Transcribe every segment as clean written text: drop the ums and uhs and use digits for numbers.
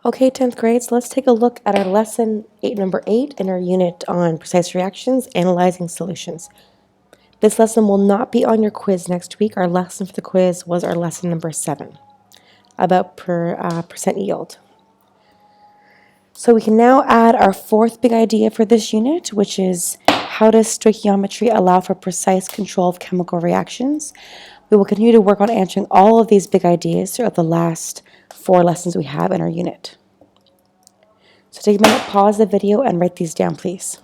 Okay, 10th grade, so let's take a look at our lesson number 8 in our unit on precise reactions, analyzing solutions. This lesson will not be on your quiz next week. Our lesson for the quiz was our lesson number 7 about percent yield. So we can now add our fourth big idea for this unit, which is how does stoichiometry allow for precise control of chemical reactions? We will continue to work on answering all of these big ideas throughout the last 4 lessons we have in our unit. So take a minute, pause the video, and write these down, please.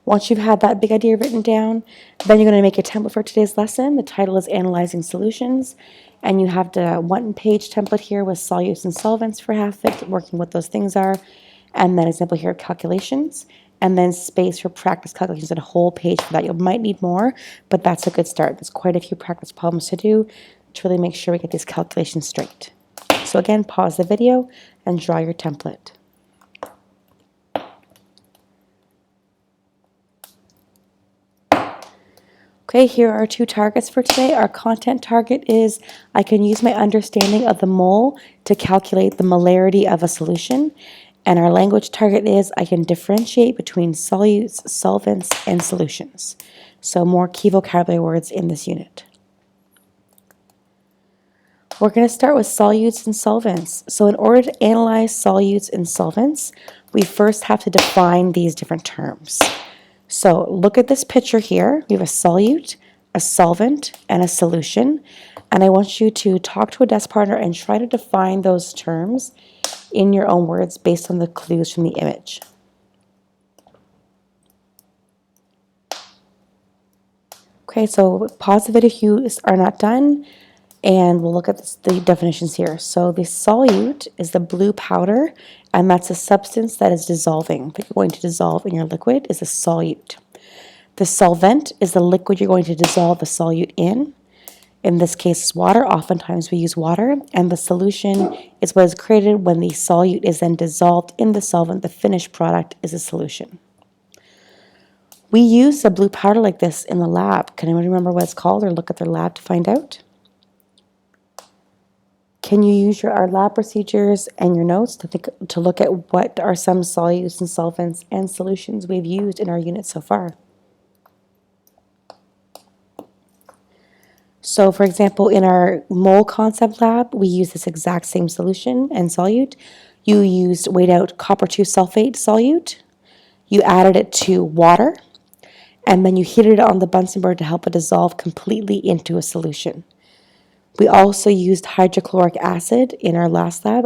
Once you've had that big idea written down, then you're going to make a template for today's lesson. The title is Analyzing Solutions, and you have the one-page template here with solutes and solvents for half of it, working what those things are, and then example here, calculations, and then space for practice calculations and a whole page for that. You might need more, but that's a good start. There's quite a few practice problems to do to really make sure we get these calculations straight. So again, pause the video and draw your template. Okay, here are our 2 targets for today. Our content target is I can use my understanding of the mole to calculate the molarity of a solution. And our language target is I can differentiate between solutes, solvents, and solutions. So more key vocabulary words in this unit. We're going to start with solutes and solvents. So in order to analyze solutes and solvents, we first have to define these different terms. So look at this picture here. We have a solute, a solvent, and a solution. And I want you to talk to a desk partner and try to define those terms in your own words based on the clues from the image. Okay, so pause the video if you are not done, and we'll look at the definitions here. So the solute is the blue powder, and that's a substance that is dissolving, that you're going to dissolve in your liquid is a solute. The solvent is the liquid you're going to dissolve the solute in. In this case, it's water. Oftentimes we use water. And the solution is what is created when the solute is then dissolved in the solvent. The finished product is a solution. We use a blue powder like this in the lab. Can anyone remember what it's called or look at their lab to find out? Can you use our lab procedures and your notes to look at what are some solutes and solvents and solutions we've used in our unit so far? So for example, in our mole concept lab, we use this exact same solution and solute. You used weighed out copper 2 sulfate solute. You added it to water, and then you heated it on the Bunsen burner to help it dissolve completely into a solution. We also used hydrochloric acid in our last lab,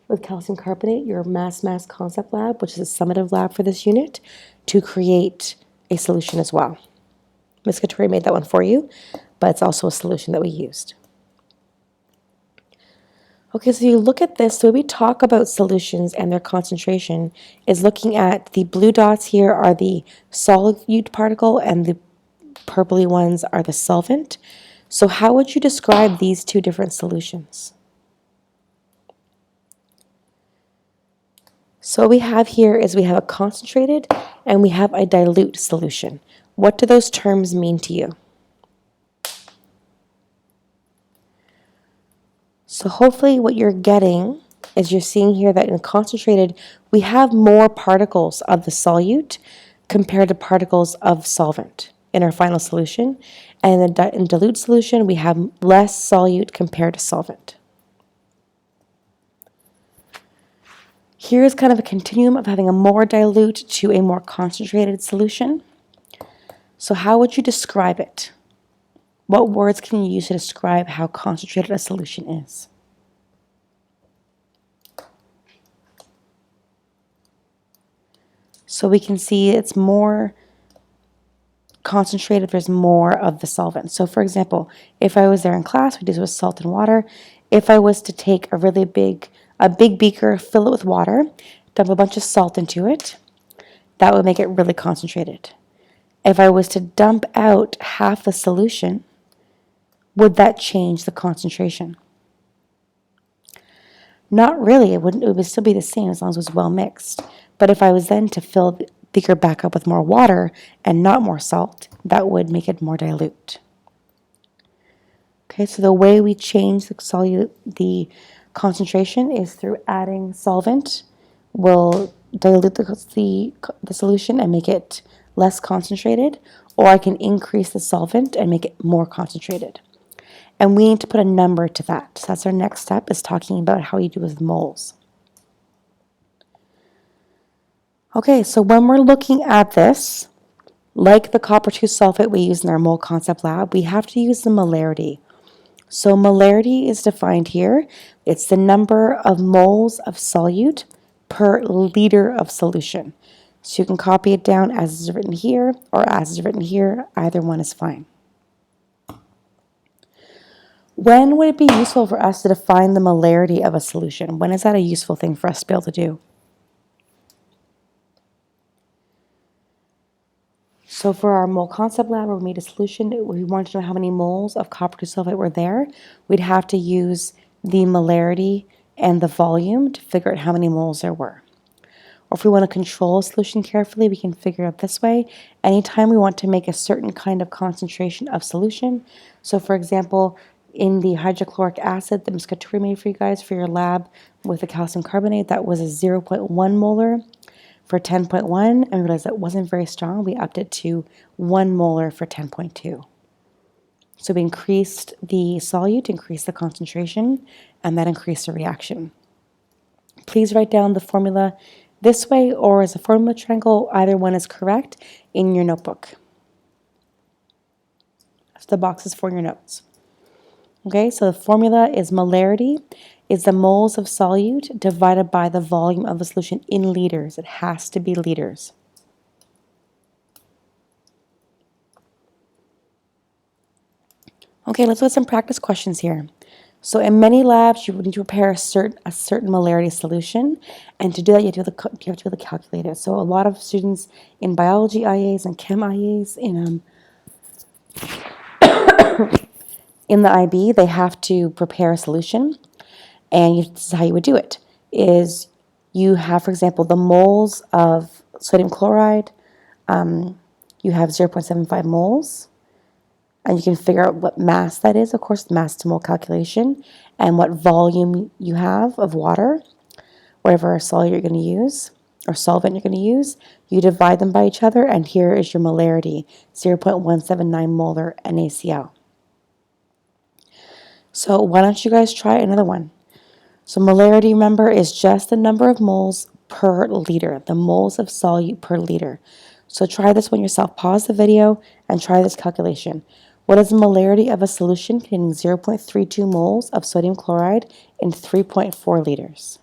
with calcium carbonate, your mass concept lab, which is a summative lab for this unit, to create a solution as well. Ms. Katori made that one for you, but it's also a solution that we used. Okay, so you look at this, so when we talk about solutions and their concentration, is looking at the blue dots here are the solute particle and the purpley ones are the solvent. So how would you describe these 2 different solutions? So what we have here is we have a concentrated and we have a dilute solution. What do those terms mean to you? So hopefully what you're getting is you're seeing here that in concentrated, we have more particles of the solute compared to particles of solvent in our final solution. And in dilute solution, we have less solute compared to solvent. Here's kind of a continuum of having a more dilute to a more concentrated solution. So how would you describe it? What words can you use to describe how concentrated a solution is? So we can see it's more concentrated, there's more of the solvent. So for example, if I was there in class, we do this with salt and water. If I was to take a big beaker, fill it with water, dump a bunch of salt into it, that would make it really concentrated. If I was to dump out half the solution, would that change the concentration? Not really. It would still be the same as long as it was well mixed. But if I was then to fill the beaker back up with more water and not more salt, that would make it more dilute. Okay, so the way we change the concentration is through adding solvent. We'll dilute the solution and make it less concentrated, or I can increase the solvent and make it more concentrated. And we need to put a number to that. So that's our next step, is talking about how you do with moles. Okay, so when we're looking at this, like the copper 2 sulfate we use in our mole concept lab, we have to use the molarity. So molarity is defined here. It's the number of moles of solute per liter of solution. So you can copy it down as is written here or as is written here. Either one is fine. When would it be useful for us to define the molarity of a solution? When is that a useful thing for us to be able to do? So for our mole concept lab, where we made a solution, we wanted to know how many moles of copper 2 sulfate were there. We'd have to use the molarity and the volume to figure out how many moles there were. Or if we want to control a solution carefully, we can figure it out this way. Anytime we want to make a certain kind of concentration of solution, so for example, in the hydrochloric acid that Ms. Katuri made for you guys for your lab with the calcium carbonate, that was a 0.1 molar for 10.1, and we realized that wasn't very strong. We upped it to 1 molar for 10.2. So we increased the solute, increased the concentration, and that increased the reaction. Please write down the formula this way or as a formula triangle. Either one is correct in your notebook. So the box is for your notes. Okay, so the formula is molarity is the moles of solute divided by the volume of a solution in liters. It has to be liters. Okay, let's look at some practice questions here. So in many labs, you would need to prepare a certain molarity solution, and to do that, you have to be able to calculate it. So a lot of students in biology IAs and chem IAs in the IB, they have to prepare a solution, and this is how you would do it. Is you have, for example, the moles of sodium chloride. You have 0.75 moles. And you can figure out what mass that is, of course, the mass to mole calculation, and what volume you have of water, whatever solute you're going to use, or solvent you're going to use. You divide them by each other, and here is your molarity, 0.179 molar NaCl. So why don't you guys try another one? So molarity, remember, is just the number of moles per liter, the moles of solute per liter. So try this one yourself. Pause the video and try this calculation. What is the molarity of a solution containing 0.32 moles of sodium chloride in 3.4 liters?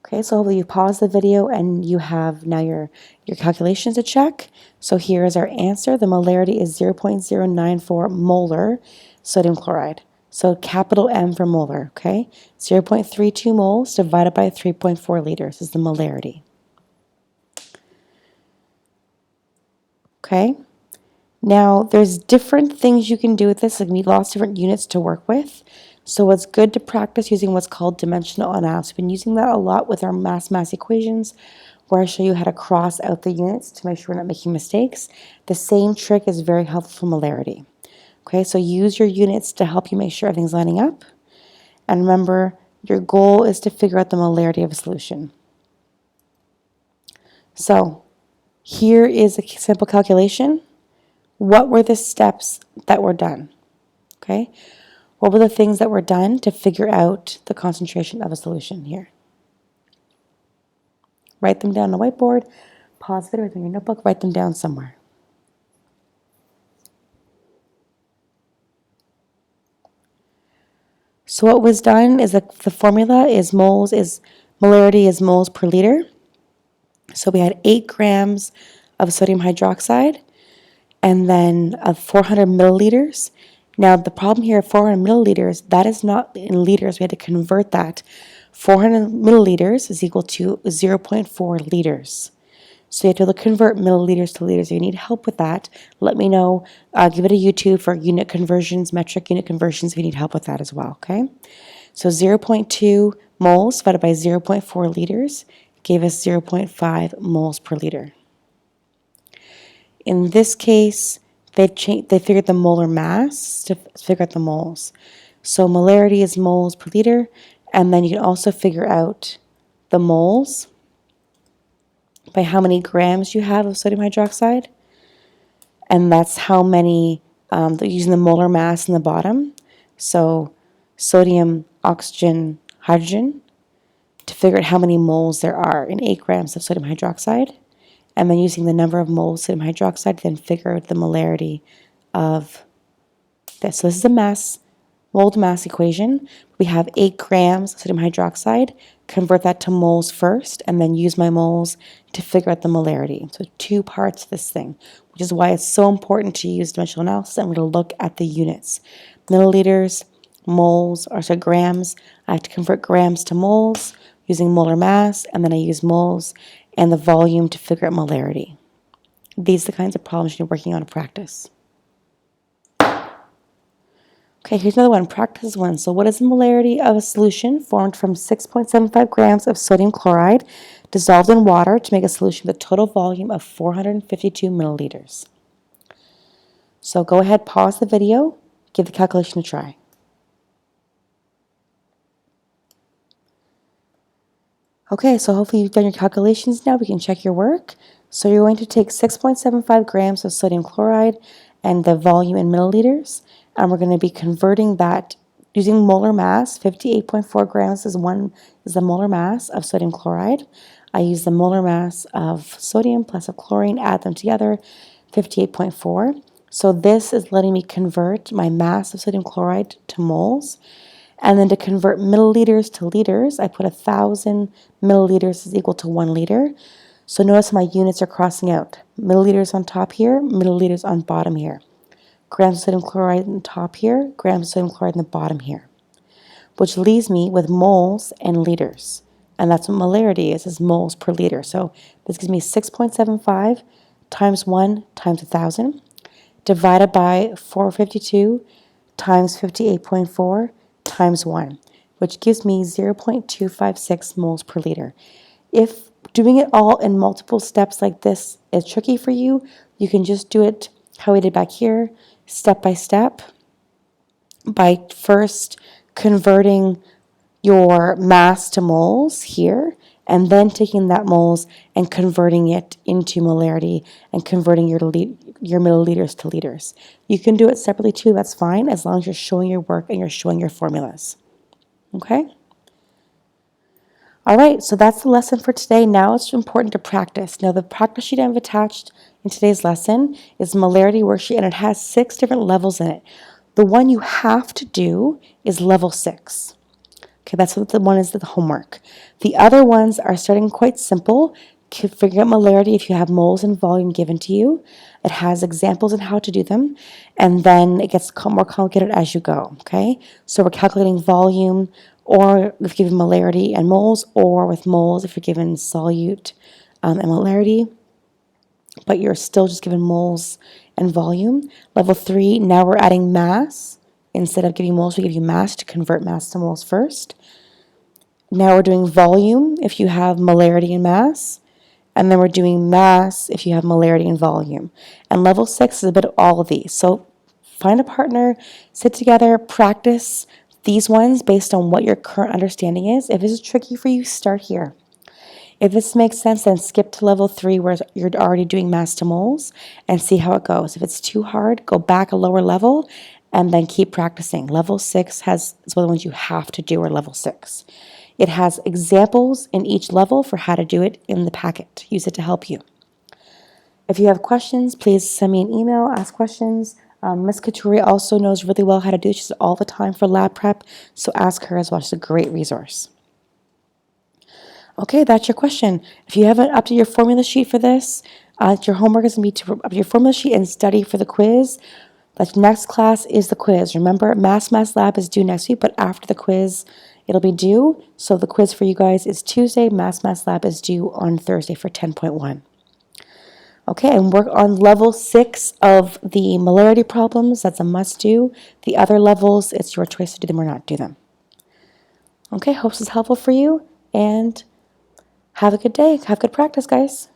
Okay, so hopefully you pause the video and you have now your calculations to check. So here is our answer. The molarity is 0.094 molar sodium chloride. So capital M for molar, okay? 0.32 moles divided by 3.4 liters is the molarity. Okay? Now, there's different things you can do with this. Like, you need lots of different units to work with. So it's good to practice using what's called dimensional analysis. We've been using that a lot with our mass equations, where I show you how to cross out the units to make sure we're not making mistakes. The same trick is very helpful for molarity. Okay, so use your units to help you make sure everything's lining up. And remember, your goal is to figure out the molarity of a solution. So here is a simple calculation. What were the steps that were done? Okay, what were the things that were done to figure out the concentration of a solution here? Write them down on the whiteboard, pause the video, write them in your notebook, write them down somewhere. So what was done is that the formula is molarity is moles per liter. So we had 8 grams of sodium hydroxide and then of 400 milliliters. Now the problem here, 400 milliliters, that is not in liters. We had to convert that. 400 milliliters is equal to 0.4 liters. So you have to convert milliliters to liters. If you need help with that, let me know. Give it a YouTube for unit conversions, metric unit conversions if you need help with that as well, okay? So 0.2 moles divided by 0.4 liters gave us 0.5 moles per liter. In this case, They figured the molar mass to figure out the moles. So molarity is moles per liter, and then you can also figure out the moles by how many grams you have of sodium hydroxide, and that's how many, using the molar mass in the bottom. So sodium, oxygen, hydrogen, to figure out how many moles there are in 8 grams of sodium hydroxide, and then using the number of moles of sodium hydroxide, then figure out the molarity of this. So this is a mole to mass equation. We have 8 grams of sodium hydroxide. Convert that to moles first, and then use my moles to figure out the molarity. So 2 parts of this thing, which is why it's so important to use dimensional analysis. And we're going to look at the units. Milliliters, moles, or so grams. I have to convert grams to moles using molar mass, and then I use moles and the volume to figure out molarity. These are the kinds of problems you're working on in practice. Okay, here's another one, practice 1. So what is the molarity of a solution formed from 6.75 grams of sodium chloride dissolved in water to make a solution with a total volume of 452 milliliters? So go ahead, pause the video, give the calculation a try. Okay, so hopefully you've done your calculations now. We can check your work. So you're going to take 6.75 grams of sodium chloride and the volume in milliliters, and we're going to be converting that using molar mass. 58.4 grams is the molar mass of sodium chloride. I use the molar mass of sodium plus of chlorine, add them together, 58.4. So this is letting me convert my mass of sodium chloride to moles. And then to convert milliliters to liters, I put 1,000 milliliters is equal to 1 liter. So notice my units are crossing out. Milliliters on top here, milliliters on bottom here. Grams of sodium chloride on top here, grams of sodium chloride on the bottom here. Which leaves me with moles and liters. And that's what molarity is moles per liter. So this gives me 6.75 times 1 times 1,000 divided by 452 times 58.4 times 1, which gives me 0.256 moles per liter. If doing it all in multiple steps like this is tricky for you, you can just do it how we did back here, step by step, by first converting your mass to moles here, and then taking that moles and converting it into molarity and converting your milliliters to liters. You can do it separately too, that's fine, as long as you're showing your work and you're showing your formulas. Okay? All right, so that's the lesson for today. Now it's important to practice. Now the practice sheet I've attached in today's lesson is the molarity worksheet, and it has 6 different levels in it. The one you have to do is level 6. Okay, that's what the one is, the homework. The other ones are starting quite simple. Figuring out molarity if you have moles and volume given to you. It has examples on how to do them, and then it gets more complicated as you go, okay? So we're calculating volume, or if given molarity and moles, or with moles if you're given solute and molarity, but you're still just given moles and volume. Level 3, now we're adding mass. Instead of giving moles, we give you mass to convert mass to moles first. Now we're doing volume if you have molarity and mass. And then we're doing mass if you have molarity and volume. And level 6 is a bit of all of these. So find a partner, sit together, practice these ones based on what your current understanding is. If this is tricky for you, start here. If this makes sense, then skip to level 3 where you're already doing mass to moles and see how it goes. If it's too hard, go back a lower level and then keep practicing. Level 6 is one of the ones you have to do, or level 6. It has examples in each level for how to do it in the packet. Use it to help you. If you have questions, please send me an email, ask questions. Ms. Katuri also knows really well how to do it. She does it all the time for lab prep, so ask her as well. She's a great resource. Okay, that's your question. If you haven't updated your formula sheet for this, your homework is going to be to update your formula sheet and study for the quiz. The next class is the quiz. Remember, Mass Lab is due next week, but after the quiz, it'll be due. So the quiz for you guys is Tuesday. Mass Lab is due on Thursday for 10.1. Okay, and work on level 6 of the molarity problems. That's a must do. The other levels, it's your choice to do them or not do them. Okay, hope this is helpful for you, and have a good day. Have good practice, guys.